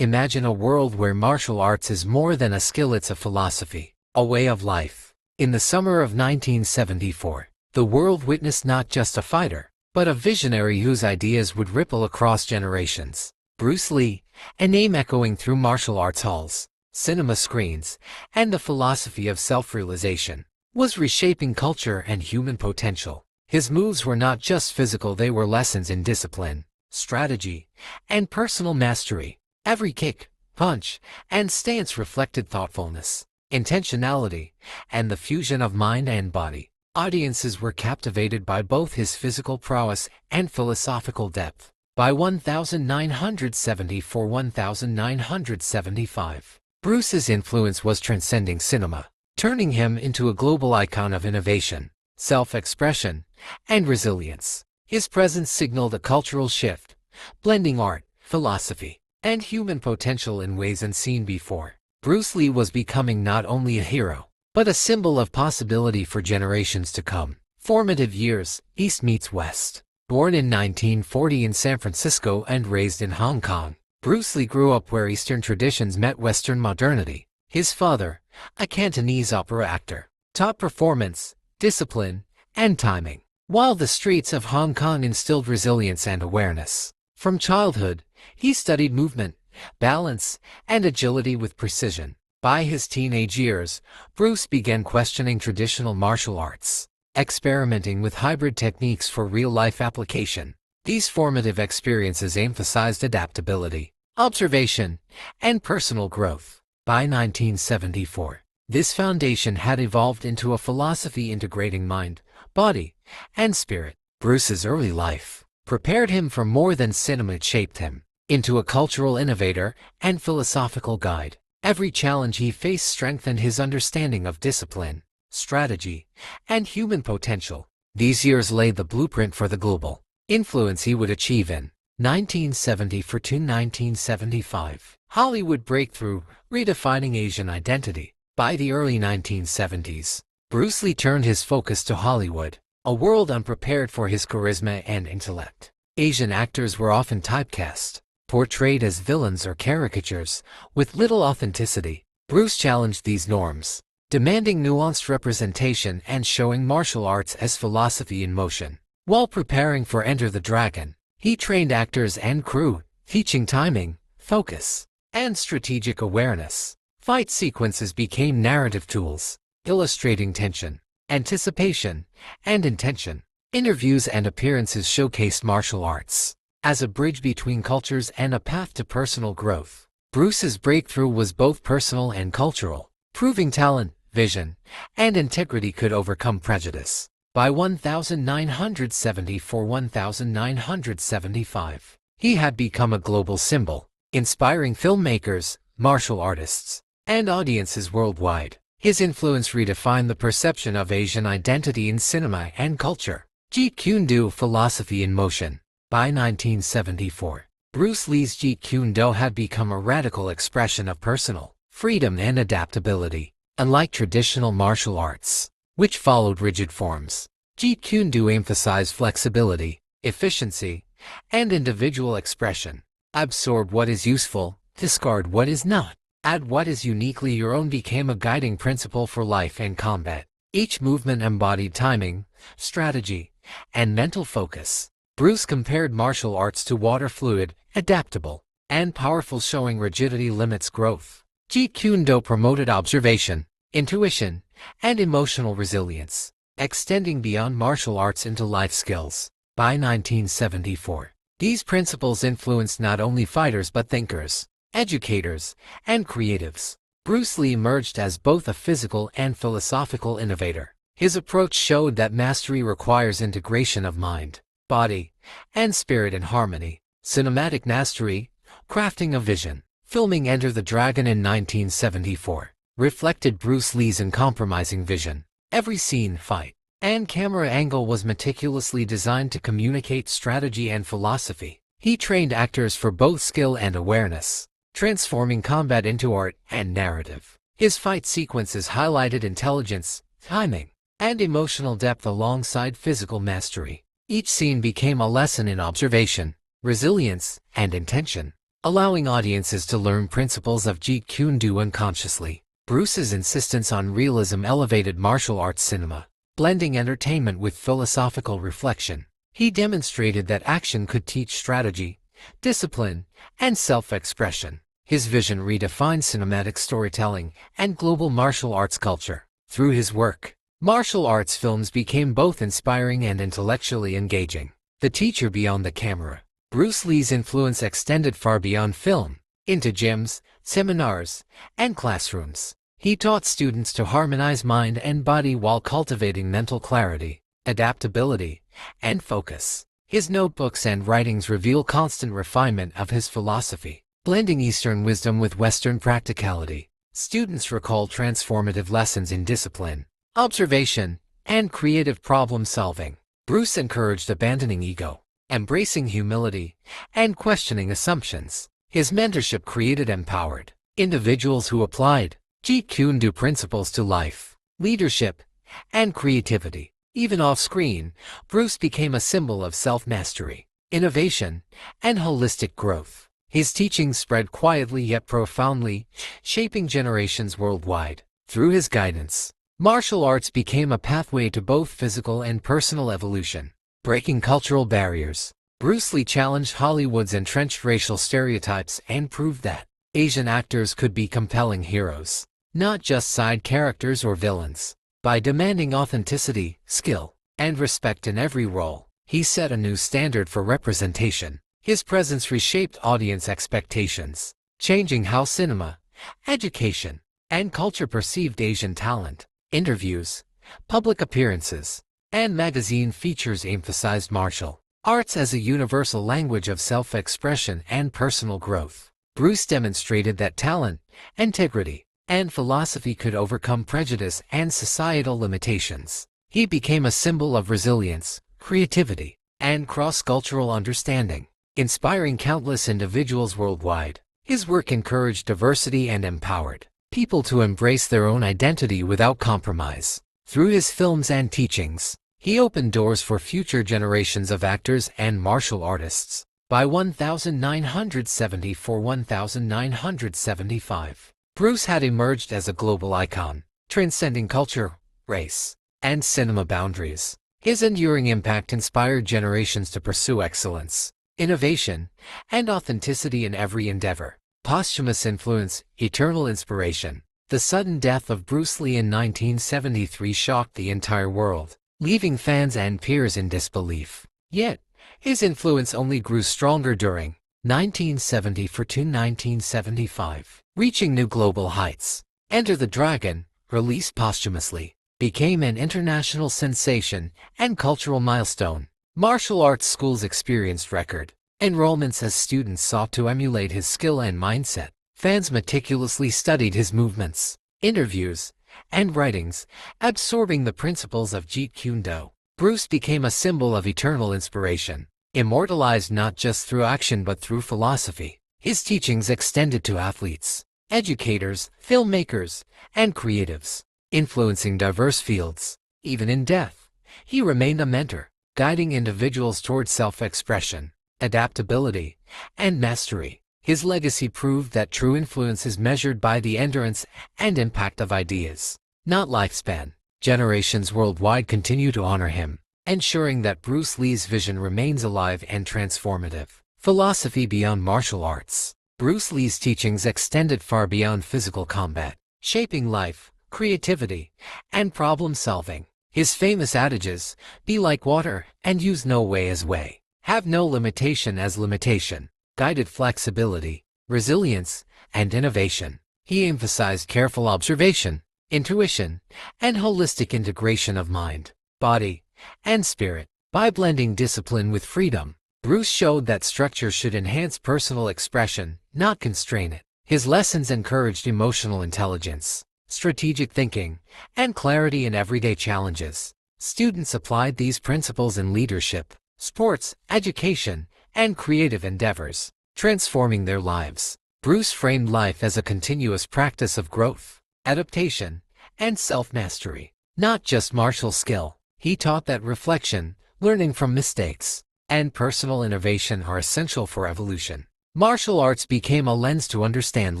Imagine a world where martial arts is more than a skill, it's a philosophy, a way of life. In the summer of 1974, the world witnessed not just a fighter, but a visionary whose ideas would ripple across generations. Bruce Lee, a name echoing through martial arts halls, cinema screens, and the philosophy of self-realization, was reshaping culture and human potential. His moves were not just physical, they were lessons in discipline, strategy, and personal mastery. Every kick, punch, and stance reflected thoughtfulness, intentionality, and the fusion of mind and body. Audiences were captivated by both his physical prowess and philosophical depth. By 1974-1975, Bruce's influence was transcending cinema, turning him into a global icon of innovation, self-expression, and resilience. His presence signaled a cultural shift, blending art, philosophy, and human potential in ways unseen before. Bruce Lee was becoming not only a hero, but a symbol of possibility for generations to come. Formative years, East meets West. Born in 1940 in San Francisco and raised in Hong Kong, Bruce Lee grew up where Eastern traditions met Western modernity. His father, a Cantonese opera actor, taught performance, discipline, and timing, while the streets of Hong Kong instilled resilience and awareness. From childhood, he studied movement, balance, and agility with precision. By his teenage years, Bruce began questioning traditional martial arts, experimenting with hybrid techniques for real-life application. These formative experiences emphasized adaptability, observation, and personal growth. By 1974, this foundation had evolved into a philosophy integrating mind, body, and spirit. Bruce's early life prepared him for more than cinema. It shaped him into a cultural innovator and philosophical guide. Every challenge he faced strengthened his understanding of discipline, strategy, and human potential. These years laid the blueprint for the global influence he would achieve in 1974 to 1975. Hollywood breakthrough, redefining Asian identity. By the early 1970s, Bruce Lee turned his focus to Hollywood, a world unprepared for his charisma and intellect. Asian actors were often typecast, portrayed as villains or caricatures, with little authenticity. Bruce challenged these norms, demanding nuanced representation and showing martial arts as philosophy in motion. While preparing for Enter the Dragon, he trained actors and crew, teaching timing, focus, and strategic awareness. Fight sequences became narrative tools, illustrating tension, anticipation, and intention. Interviews and appearances showcased martial arts as a bridge between cultures and a path to personal growth. Bruce's breakthrough was both personal and cultural, proving talent, vision, and integrity could overcome prejudice. By 1974-1975, he had become a global symbol, inspiring filmmakers, martial artists, and audiences worldwide. His influence redefined the perception of Asian identity in cinema and culture. Jeet Kune Do, philosophy in motion. By 1974, Bruce Lee's Jeet Kune Do had become a radical expression of personal freedom and adaptability. Unlike traditional martial arts, which followed rigid forms, Jeet Kune Do emphasized flexibility, efficiency, and individual expression. Absorb what is useful, discard what is not. Add what is uniquely your own became a guiding principle for life and combat. Each movement embodied timing, strategy, and mental focus. Bruce compared martial arts to water, fluid, adaptable, and powerful, showing rigidity limits growth. Jeet Kune Do promoted observation, intuition, and emotional resilience, extending beyond martial arts into life skills. By 1974, these principles influenced not only fighters but thinkers, educators, and creatives. Bruce Lee emerged as both a physical and philosophical innovator. His approach showed that mastery requires integration of mind, body, and spirit in harmony. Cinematic mastery, crafting a vision. Filming Enter the Dragon in 1974 reflected Bruce Lee's uncompromising vision. Every scene, fight, and camera angle was meticulously designed to communicate strategy and philosophy. He trained actors for both skill and awareness, transforming combat into art and narrative. His fight sequences highlighted intelligence, timing, and emotional depth alongside physical mastery. Each scene became a lesson in observation, resilience, and intention. allowing audiences to learn principles of Jeet Kune Do unconsciously. Bruce's insistence on realism elevated martial arts cinema, blending entertainment with philosophical reflection. He demonstrated that action could teach strategy, discipline, and self-expression. His vision redefined cinematic storytelling and global martial arts culture. Through his work, martial arts films became both inspiring and intellectually engaging. The teacher beyond the camera. Bruce Lee's influence extended far beyond film, into gyms, seminars, and classrooms. He taught students to harmonize mind and body while cultivating mental clarity, adaptability, and focus. His notebooks and writings reveal constant refinement of his philosophy, blending Eastern wisdom with Western practicality. Students recall transformative lessons in discipline, observation, and creative problem-solving. Bruce encouraged abandoning ego, embracing humility, and questioning assumptions. His mentorship created empowered individuals who applied Jeet Kune Do principles to life, leadership, and creativity. Even off-screen, Bruce became a symbol of self-mastery, innovation, and holistic growth. His teachings spread quietly yet profoundly, shaping generations worldwide. Through his guidance, martial arts became a pathway to both physical and personal evolution. Breaking cultural barriers, Bruce Lee challenged Hollywood's entrenched racial stereotypes and proved that Asian actors could be compelling heroes, not just side characters or villains. By demanding authenticity, skill, and respect in every role, he set a new standard for representation. His presence reshaped audience expectations, changing how cinema, education, and culture perceived Asian talent. Interviews, public appearances, and magazine features emphasized martial arts as a universal language of self-expression and personal growth. Bruce demonstrated that talent, integrity, and philosophy could overcome prejudice and societal limitations. He became a symbol of resilience, creativity, and cross-cultural understanding, inspiring countless individuals worldwide. His work encouraged diversity and empowered people to embrace their own identity without compromise. Through his films and teachings, he opened doors for future generations of actors and martial artists. By 1975, Bruce had emerged as a global icon, transcending culture, race, and cinema boundaries. His enduring impact inspired generations to pursue excellence, innovation, and authenticity in every endeavor. Posthumous influence, eternal inspiration. The sudden death of Bruce Lee in 1973 shocked the entire world, leaving fans and peers in disbelief. Yet, his influence only grew stronger during 1974 to 1975, reaching new global heights. Enter the Dragon, released posthumously, became an international sensation and cultural milestone. Martial arts schools experienced record enrollments as students sought to emulate his skill and mindset. Fans meticulously studied his movements, interviews, and writings, absorbing the principles of Jeet Kune Do. Bruce became a symbol of eternal inspiration, immortalized not just through action but through philosophy. His teachings extended to athletes, educators, filmmakers, and creatives, influencing diverse fields. Even in death, he remained a mentor, guiding individuals toward self-expression, adaptability, and mastery. His legacy proved that true influence is measured by the endurance and impact of ideas, not lifespan. Generations worldwide continue to honor him, ensuring that Bruce Lee's vision remains alive and transformative. Philosophy beyond martial arts. Bruce Lee's teachings extended far beyond physical combat, shaping life, creativity, and problem-solving. His famous adages, "Be like water and use no way as way, have no limitation as limitation," guided flexibility, resilience, and innovation. He emphasized careful observation, intuition, and holistic integration of mind, body, and spirit. By blending discipline with freedom, Bruce showed that structure should enhance personal expression, not constrain it. His lessons encouraged emotional intelligence, strategic thinking, and clarity in everyday challenges. Students applied these principles in leadership, sports, education, and creative endeavors, transforming their lives. Bruce framed life as a continuous practice of growth, adaptation, and self-mastery, not just martial skill. He taught that reflection, learning from mistakes, and personal innovation are essential for evolution. Martial arts became a lens to understand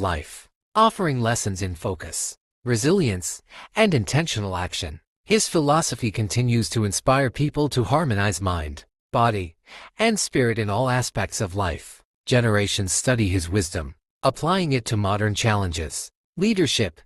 life, offering lessons in focus, resilience, and intentional action. His philosophy continues to inspire people to harmonize mind, body, and spirit in all aspects of life. Generations study his wisdom, applying it to modern challenges, leadership,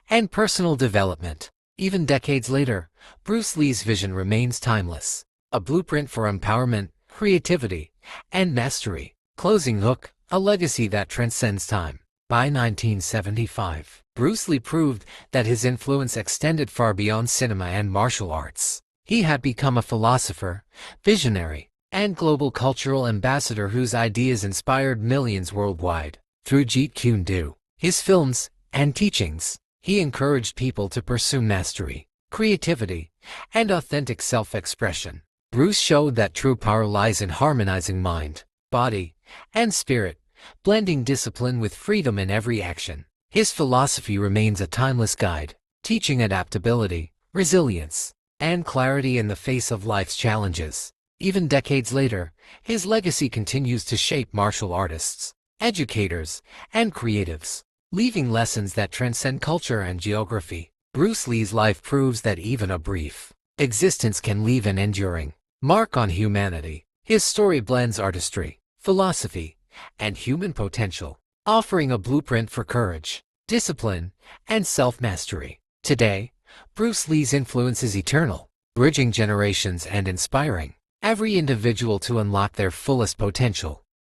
and personal development. Even decades later, Bruce Lee's vision remains timeless, a blueprint for empowerment, creativity, and mastery. Closing hook, a legacy that transcends time. By 1975, Bruce Lee proved that his influence extended far beyond cinema and martial arts. He had become a philosopher, visionary, and global cultural ambassador whose ideas inspired millions worldwide. Through Jeet Kune Do, his films, and teachings, he encouraged people to pursue mastery, creativity, and authentic self-expression. Bruce showed that true power lies in harmonizing mind, body, and spirit, blending discipline with freedom in every action. His philosophy remains a timeless guide, teaching adaptability, resilience, and clarity in the face of life's challenges. Even decades later, his legacy continues to shape martial artists, educators, and creatives, leaving lessons that transcend culture and geography. Bruce Lee's life proves that even a brief existence can leave an enduring mark on humanity. His story blends artistry, philosophy, and human potential, offering a blueprint for courage, discipline, and self-mastery. Today, Bruce Lee's influence is eternal, bridging generations and inspiring every individual to unlock their fullest potential.